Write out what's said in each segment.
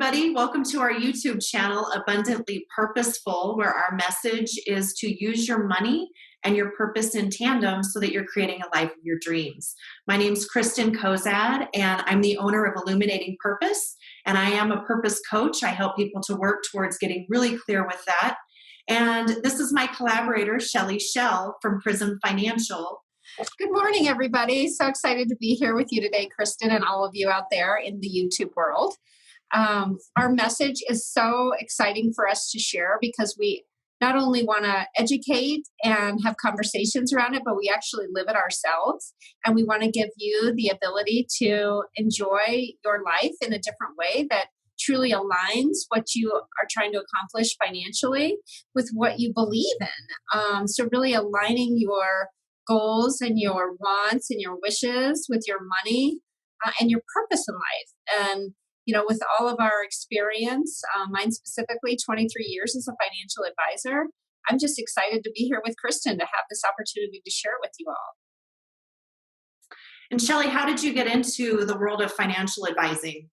everybody. Welcome to our YouTube channel, Abundantly Purposeful, where our message is to use your money and your purpose in tandem so that you're creating a life of your dreams. My name is Kristyn and I'm the owner of Illuminating Purpose, and I am a purpose coach. I help people to work towards getting really clear with that. And this is my collaborator, Shelly from Prism Financial. Good morning, everybody. So excited to be here with you today, Kristyn, and all of you out there in the YouTube world. Our message is so exciting for us to share because we not only want to educate and have conversations around it, but we actually live it ourselves. And we want to give you the ability to enjoy your life in a different way that truly aligns what you are trying to accomplish financially with what you believe in. So really aligning your goals and your wants and your wishes with your money and your purpose in life. And with all of our experience, mine specifically, 23 years as a financial advisor, I'm just excited to be here with Kristyn to have this opportunity to share it with you all. And Shelly, how did you get into the world of financial advising?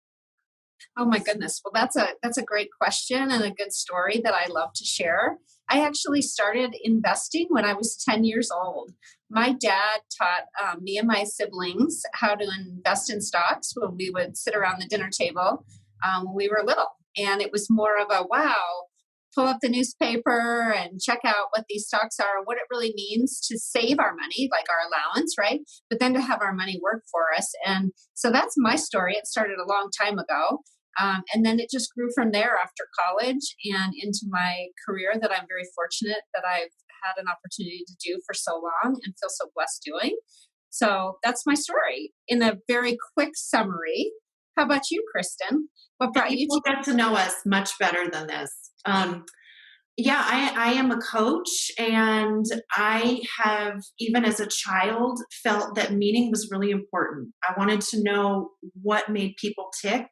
Oh my goodness. Well, that's a great question and a good story that I love to share. I actually started investing when I was 10 years old. My dad taught me and my siblings how to invest in stocks when we would sit around the dinner table when we were little. And it was more of a, wow, pull up the newspaper and check out what these stocks are, what it really means to save our money, like our allowance, right? But then to have our money work for us. And so that's my story. It started a long time ago. And then it just grew from there after college and into my career that I'm very fortunate that I've had an opportunity to do for so long and feel so blessed doing. So that's my story in a very quick summary. How about you, Kristyn? What brought you to get to know us much better than this? I am a coach, and I have, even as a child, felt that meaning was really important. I wanted to know what made people tick,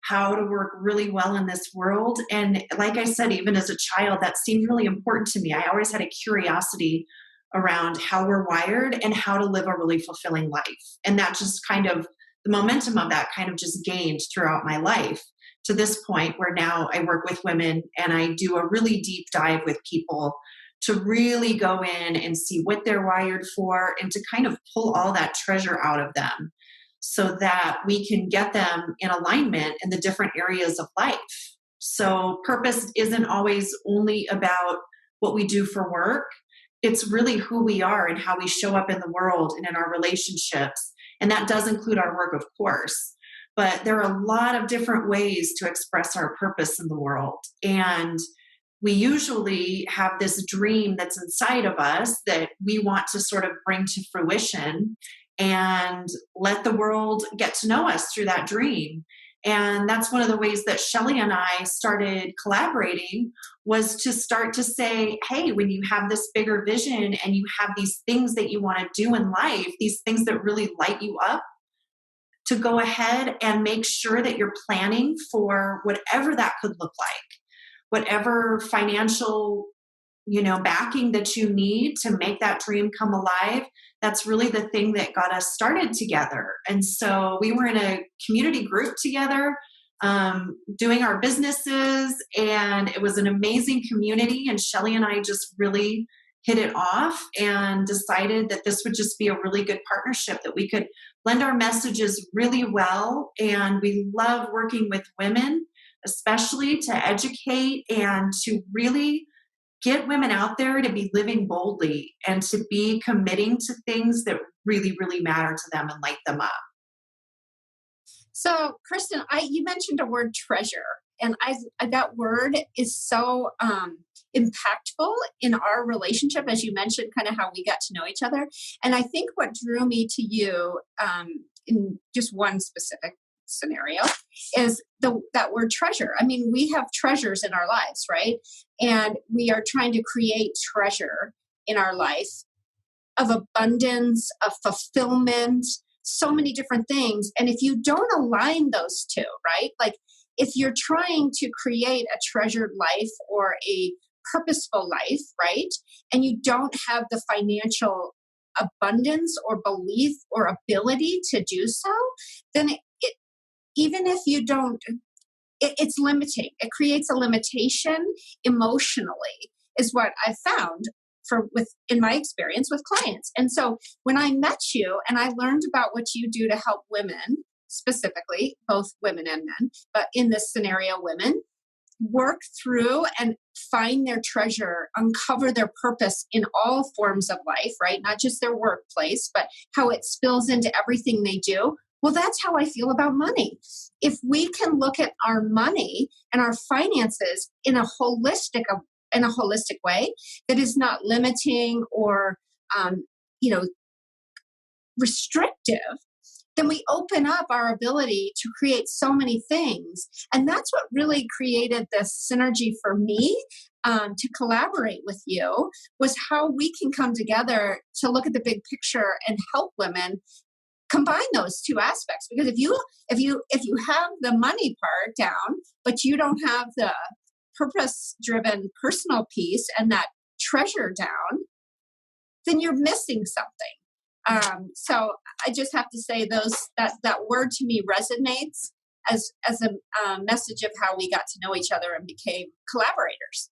how to work really well in this world. And like I said, even as a child, that seemed really important to me. I always had a curiosity around how we're wired and how to live a really fulfilling life. And that just kind of, the momentum of that kind of just gained throughout my life to this point where now I work with women and I do a really deep dive with people to really go in and see what they're wired for and to kind of pull all that treasure out of them, so that we can get them in alignment in the different areas of life. So purpose isn't always only about what we do for work. It's really who we are and how we show up in the world and in our relationships. And that does include our work, of course. But there are a lot of different ways to express our purpose in the world. And we usually have this dream that's inside of us that we want to sort of bring to fruition and let the world get to know us through that dream. And that's one of the ways that Shelly and I started collaborating, was to start to say, hey, when you have this bigger vision and you have these things that you want to do in life, these things that really light you up, to go ahead and make sure that you're planning for whatever that could look like, whatever financial backing that you need to make that dream come alive. That's really the thing that got us started together. And so we were in a community group together, doing our businesses, and it was an amazing community. And Shelly and I just really hit it off and decided that this would just be a really good partnership, that we could lend our messages really well. And we love working with women, especially to educate and to really get women out there to be living boldly and to be committing to things that really, really matter to them and light them up. So, Kristyn, you mentioned a word, treasure, and that word is so impactful in our relationship, as you mentioned, kind of how we got to know each other. And I think what drew me to you in just one specific scenario is that word treasure. I mean, we have treasures in our lives, right? And we are trying to create treasure in our life of abundance, of fulfillment, so many different things. And if you don't align those two, right? Like if you're trying to create a treasured life or a purposeful life, right? And you don't have the financial abundance or belief or ability to do so, then even if you don't it's limiting. It creates a limitation emotionally, is what I found in my experience with clients. And so when I met you and I learned about what you do to help women, specifically both women and men, but in this scenario, women work through and find their treasure, uncover their purpose in all forms of life, right? Not just their workplace, but how it spills into everything they do. Well, that's how I feel about money. If we can look at our money and our finances in a holistic way that is not limiting or um, you know restrictive, then we open up our ability to create so many things. And that's what really created this synergy for me, to collaborate with you, was how we can come together to look at the big picture and help women combine those two aspects. Because if you have the money part down, but you don't have the purpose driven personal piece and that treasure down, then you're missing something. So I just have to say that word to me resonates as a message of how we got to know each other and became collaborators.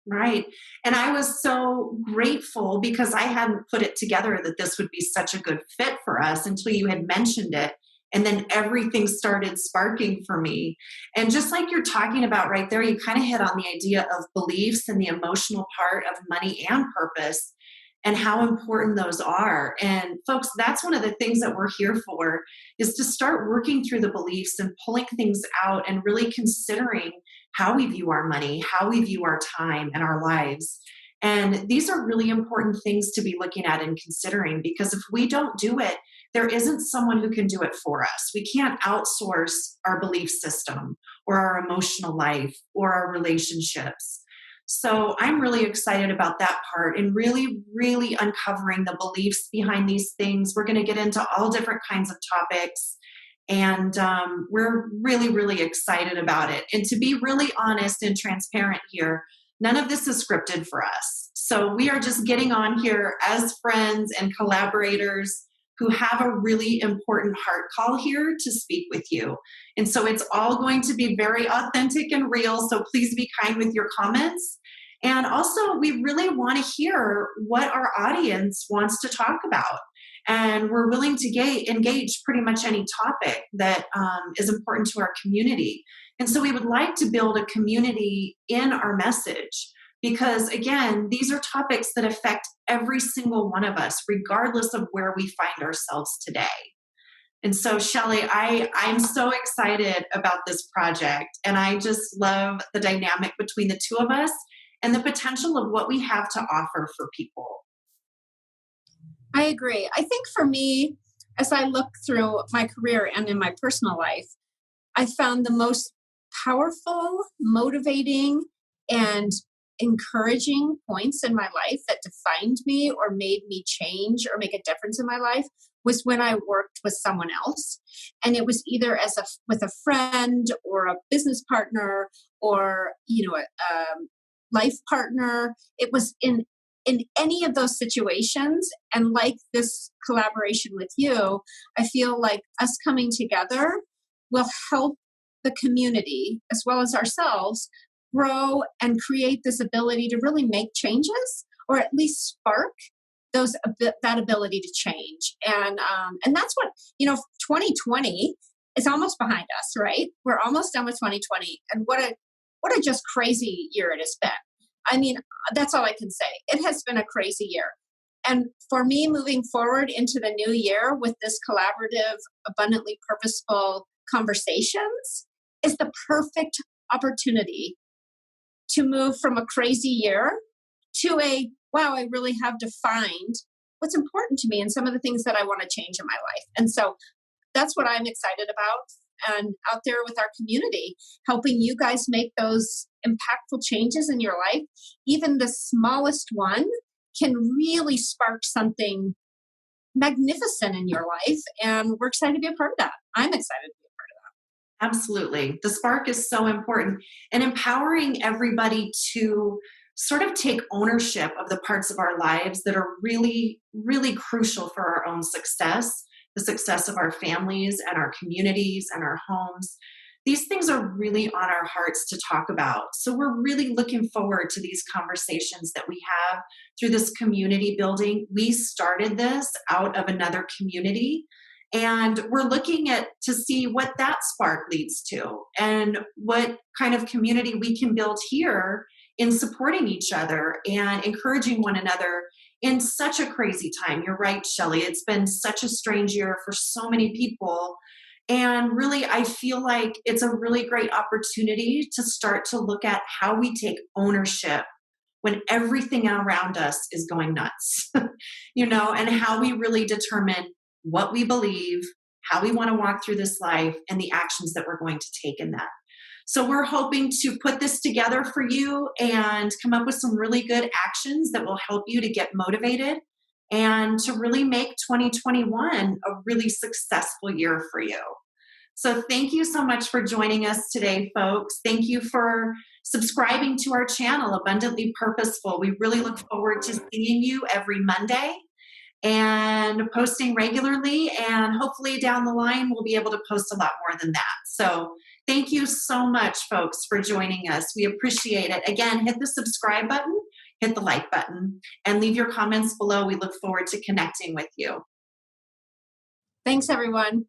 Right. And I was so grateful because I hadn't put it together that this would be such a good fit for us until you had mentioned it. And then everything started sparking for me. And just like you're talking about right there, you kind of hit on the idea of beliefs and the emotional part of money and purpose and how important those are. And folks, that's one of the things that we're here for, is to start working through the beliefs and pulling things out and really considering how we view our money, how we view our time and our lives. And these are really important things to be looking at and considering, because if we don't do it, there isn't someone who can do it for us. We can't outsource our belief system or our emotional life or our relationships. So I'm really excited about that part and really, really uncovering the beliefs behind these things. We're going to get into all different kinds of topics. And we're really, really excited about it. And to be really honest and transparent here, none of this is scripted for us. So we are just getting on here as friends and collaborators who have a really important heart call here to speak with you. And so it's all going to be very authentic and real. So please be kind with your comments. And also, we really want to hear what our audience wants to talk about. And we're willing to engage pretty much any topic that is important to our community. And so we would like to build a community in our message, because again, these are topics that affect every single one of us, regardless of where we find ourselves today. And so, Shelly, I'm so excited about this project, and I just love the dynamic between the two of us and the potential of what we have to offer for people. I agree. I think for me, as I look through my career and in my personal life, I found the most powerful, motivating, and encouraging points in my life that defined me or made me change or make a difference in my life was when I worked with someone else. And it was either with a friend or a business partner or, a life partner. It was in any of those situations. And like this collaboration with you, I feel like us coming together will help the community as well as ourselves grow and create this ability to really make changes, or at least spark that ability to change. And that's what 2020 is almost behind us, right? We're almost done with 2020, and what a just crazy year it has been. I mean, that's all I can say. It has been a crazy year. And for me, moving forward into the new year with this collaborative, abundantly purposeful conversations is the perfect opportunity to move from a crazy year to wow, I really have defined what's important to me and some of the things that I want to change in my life. And so that's what I'm excited about, and out there with our community, helping you guys make those impactful changes in your life. Even the smallest one can really spark something magnificent in your life. And we're excited to be a part of that. I'm excited to be a part of that. Absolutely. The spark is so important, and empowering everybody to sort of take ownership of the parts of our lives that are really, really crucial for our own success, the success of our families and our communities and our homes. these things are really on our hearts to talk about. So we're really looking forward to these conversations that we have through this community building. We started this out of another community, and we're looking at to see what that spark leads to and what kind of community we can build here in supporting each other and encouraging one another in such a crazy time. You're right, Shelly. It's been such a strange year for so many people. And really, I feel like it's a really great opportunity to start to look at how we take ownership when everything around us is going nuts, and how we really determine what we believe, how we want to walk through this life, and the actions that we're going to take in that. So we're hoping to put this together for you and come up with some really good actions that will help you to get motivated and to really make 2021 a really successful year for you. So thank you so much for joining us today, folks. Thank you for subscribing to our channel, Abundantly Purposeful. We really look forward to seeing you every Monday and posting regularly. And hopefully down the line, we'll be able to post a lot more than that. So thank you so much, folks, for joining us. We appreciate it. Again, hit the subscribe button, hit the like button, and leave your comments below. We look forward to connecting with you. Thanks, everyone.